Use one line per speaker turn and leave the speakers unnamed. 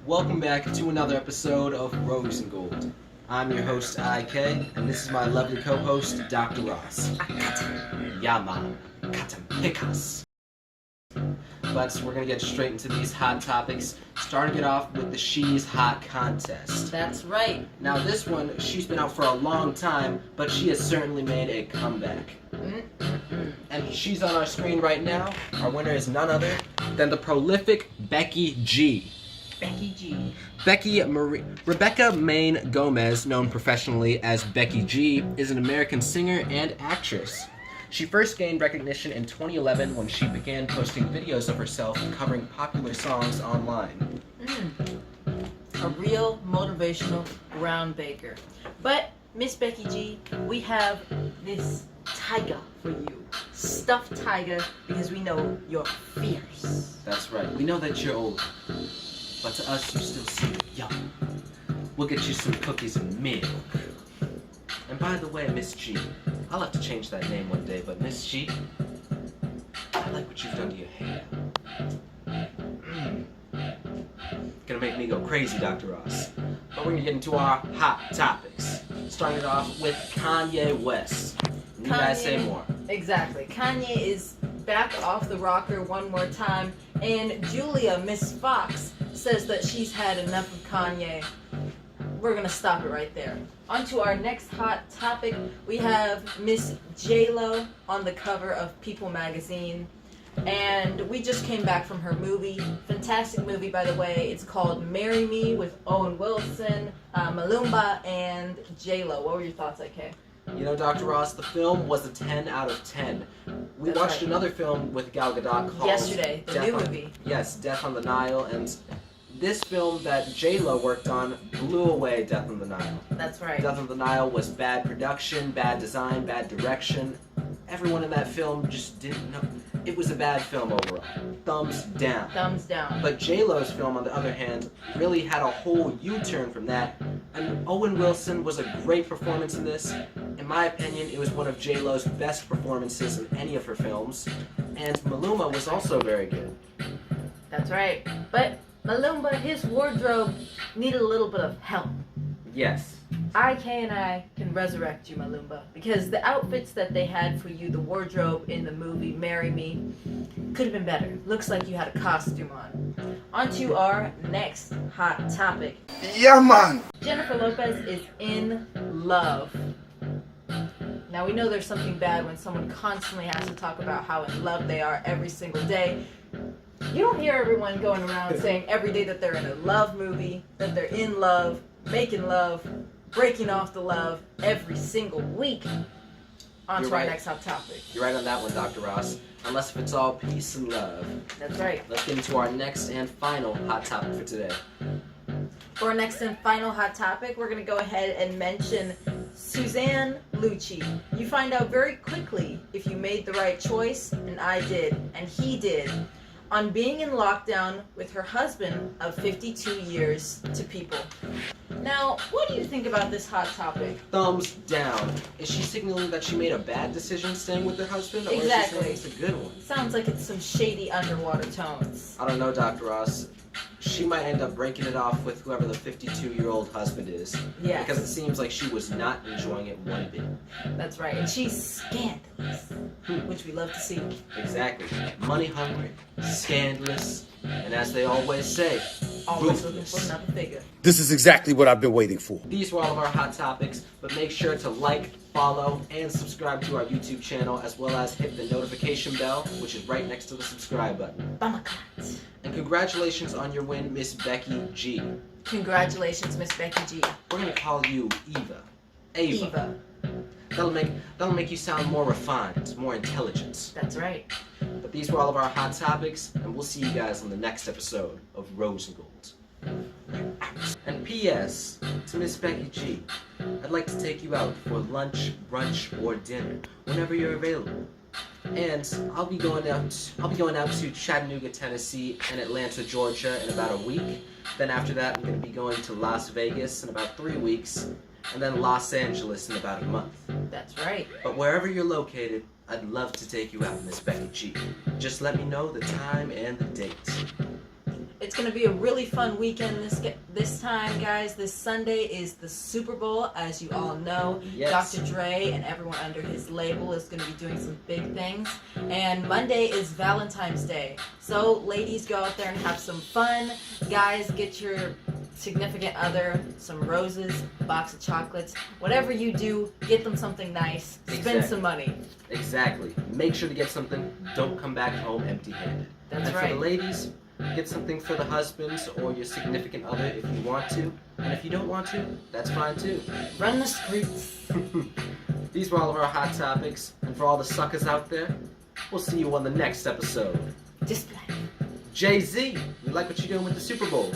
Welcome back to another episode of Rosengold. I'm your host, IK, and this is my lovely co-host, Dr. Ross. Yaman, Katam Pikas. But we're going to get straight into these hot topics, starting it off with the She's Hot contest.
That's right.
Now this one, she's been out for a long time, but she has certainly made a comeback. And she's on our screen right now. Our winner is none other than the prolific Becky G. Rebecca Maine Gomez, known professionally as Becky G, is an American singer and actress. She first gained recognition in 2011 when she began posting videos of herself covering popular songs online.
A real motivational groundbreaker. But, Miss Becky G, we have this tiger for you. Stuffed tiger, because we know you're fierce.
That's right. We know that you're old, but to us you still seem young. We'll get you some cookies and milk. And by the way, Miss G, I'll have to change that name one day, but Miss G, I like what you've done to your hair. Gonna make me go crazy, Dr. Ross. But we're gonna get into our hot topics. Starting it off with Kanye West. You guys say more.
Exactly. Kanye is back off the rocker one more time, and Julia, Miss Fox, says that she's had enough of Kanye. We're gonna stop it right there. On to our next hot topic. We have Miss J-Lo on the cover of People magazine. And we just came back from her movie. Fantastic movie, by the way. It's called Marry Me with Owen Wilson, Malumba, and J-Lo. What were your thoughts, IK?
You know, Dr. Ross, the film was a 10 out of 10. We watched another film with Gal Gadot called
yesterday, the new movie.
Yes, Death on the Nile, and this film that J-Lo worked on blew away Death on the Nile.
That's right.
Death on the Nile was bad production, bad design, bad direction. Everyone in that film just didn't know. It was a bad film overall. Thumbs down.
Thumbs down.
But J-Lo's film, on the other hand, really had a whole U-turn from that. And Owen Wilson was a great performance in this. In my opinion, it was one of J-Lo's best performances in any of her films. And Maluma was also very good.
That's right. But Malumba, his wardrobe needed a little bit of help.
Yes.
IK and I can resurrect you, Malumba, because the outfits that they had for you, the wardrobe in the movie Marry Me, could have been better. Looks like you had a costume on. On to our next hot topic.
Yeah, man!
Jennifer Lopez is in love. Now, we know there's something bad when someone constantly has to talk about how in love they are every single day. You don't hear everyone going around saying every day that they're in a love movie, that they're in love, making love, breaking off the love every single week. On to our next hot topic.
You're right on that one, Dr. Ross. Unless if it's all peace and love.
That's right.
Let's get into our next and final hot topic for today.
For our next and final hot topic, we're going to go ahead and mention Suzanne Lucci. You find out very quickly if you made the right choice, and I did, and he did, on being in lockdown with her husband of 52 years to people. Now, what do you think about this hot topic?
Thumbs down. Is she signaling that she made a bad decision staying with her husband? Or
Exactly.
is she saying it's a good one?
Sounds like it's some shady underwater tones.
I don't know, Dr. Ross. She might end up breaking it off with whoever the 52-year-old husband is.
Yes.
Because it seems like she was not enjoying it one bit.
That's right. And she's scandalous, which we love to see.
Exactly. Money hungry, scandalous, and as they always say,
Always looking
ruthless.
for another figure.
This is exactly what I've been waiting for.
These were all of our hot topics, but make sure to like, follow, and subscribe to our YouTube channel, as well as hit the notification bell, which is right next to the subscribe button.
Bumaclat.
And congratulations on your win, Miss Becky G.
Congratulations, Miss Becky G.
We're gonna call you Eva. Ava. That'll make you sound more refined, more intelligent.
That's right.
But these were all of our hot topics, and we'll see you guys on the next episode of Rosengold. And P.S. to Miss Becky G, I'd like to take you out for lunch, brunch, or dinner whenever you're available. And I'll be going out to Chattanooga, Tennessee, and Atlanta, Georgia in about a week. Then after that, I'm going to be going to Las Vegas in about 3 weeks, and then Los Angeles in about a month.
That's right.
But wherever you're located, I'd love to take you out, Miss Becky G. Just let me know the time and the date.
It's going to be a really fun weekend this time, guys. This Sunday is the Super Bowl, as you all know.
Yes.
Dr. Dre and everyone under his label is going to be doing some big things. And Monday is Valentine's Day. So, ladies, go out there and have some fun. Guys, get your significant other some roses, a box of chocolates. Whatever you do, get them something nice. Spend some money.
Exactly. Make sure to get something. Don't come back home empty-handed.
That's
and
right.
For the ladies, get something for the husbands or your significant other if you want to. And if you don't want to, that's fine too.
Run the streets.
These were all of our hot topics. And for all the suckers out there, we'll see you on the next episode.
Display.
Jay-Z, we like what you're doing with the Super Bowl.